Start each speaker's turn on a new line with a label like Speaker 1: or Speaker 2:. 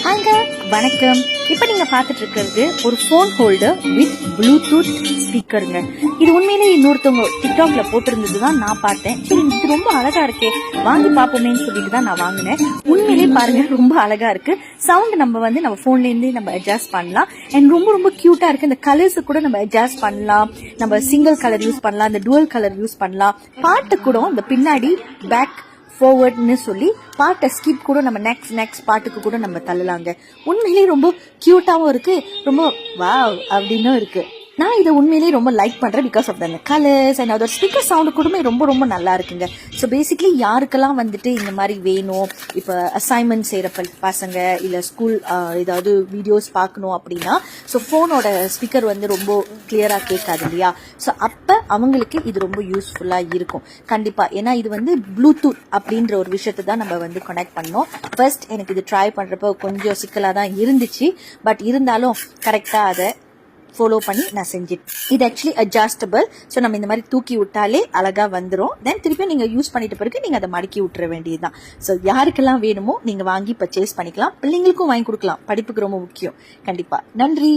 Speaker 1: ஹாய்ங்க, வணக்கம். இப்போ நீங்க பார்த்துட்டு இருக்கிறது ஒரு ஃபோன் ஹோல்டர் வித் ப்ளூடூத் ஸ்பீக்கருங்க. இது உண்மையிலேயே இன்னொருத்தவங்க டிக்டாக்ல போட்டிருந்தது தான் நான் பார்த்தேன். சரி, இது ரொம்ப அழகா இருக்கே, வாங்கி பார்ப்போமேன்னு சொல்லிட்டு தான் நான் வாங்கினேன். உண்மையிலேயே பாருங்க, ரொம்ப அழகா இருக்கு. சவுண்ட் நம்ம போன்ல இருந்து நம்ம அட்ஜஸ்ட் பண்ணலாம். அண்ட் ரொம்ப ரொம்ப கியூட்டா இருக்கு. இந்த கலர்ஸ் கூட நம்ம அட்ஜஸ்ட் பண்ணலாம். நம்ம சிங்கிள் கலர் யூஸ் பண்ணலாம், இந்த டுவல் கலர் யூஸ் பண்ணலாம். பாட்டு கூட இந்த பின்னாடி பேக் ஃபார்வர்ட்னு சொல்லி பாட்டை ஸ்கிப் கூட நம்ம நெக்ஸ்ட் பாட்டுக்கு கூட நம்ம தள்ளலாங்க. உண்மையிலேயே ரொம்ப கியூட்டாவும் இருக்கு, ரொம்ப வாவ் அப்படின்னு இருக்கு. நான் இதை உண்மையிலேயே ரொம்ப லைக் பண்றேன் because of the colours and அதோட ஸ்பீக்கர் சவுண்டு கூடமே ரொம்ப ரொம்ப நல்லா இருக்குங்க. ஸோ பேசிக்லி யாருக்கெல்லாம் இந்த மாதிரி வேணும், இப்போ அசைன்மெண்ட் செய்யற பசங்க இல்ல ஸ்கூல் ஏதாவது வீடியோஸ் பார்க்கணும் அப்படின்னா, ஸோ ஃபோனோட ஸ்பீக்கர் ரொம்ப கிளியரா கேட்காது இல்லையா? ஸோ அப்போ அவங்களுக்கு இது ரொம்ப யூஸ்ஃபுல்லா இருக்கும் கண்டிப்பா. ஏன்னா இது ப்ளூடூத் அப்படின்ற ஒரு விஷயத்தை தான் நம்ம கனெக்ட் பண்ணோம். ஃபர்ஸ்ட் எனக்கு இது ட்ரை பண்றப்போ கொஞ்சம் சிக்கலா தான் இருந்துச்சு. பட் இருந்தாலும் கரெக்டா அதை ஃபாலோ பண்ணி நான் செஞ்சேன். இது ஆக்சுவலி அட்ஜஸ்டபிள். ஸோ நம்ம இந்த மாதிரி தூக்கி விட்டாலே அழகா வந்துடும். தென் திருப்பி நீங்க யூஸ் பண்ணிட்ட பிறகு நீங்க அதை மடக்கி விட்டுற வேண்டியதுதான். ஸோ யாருக்கெல்லாம் வேணுமோ நீங்க வாங்கி பர்ச்சேஸ் பண்ணிக்கலாம். பிள்ளைங்களுக்கும் வாங்கி கொடுக்கலாம், படிப்புக்கு ரொம்ப முக்கியம். கண்டிப்பா. நன்றி.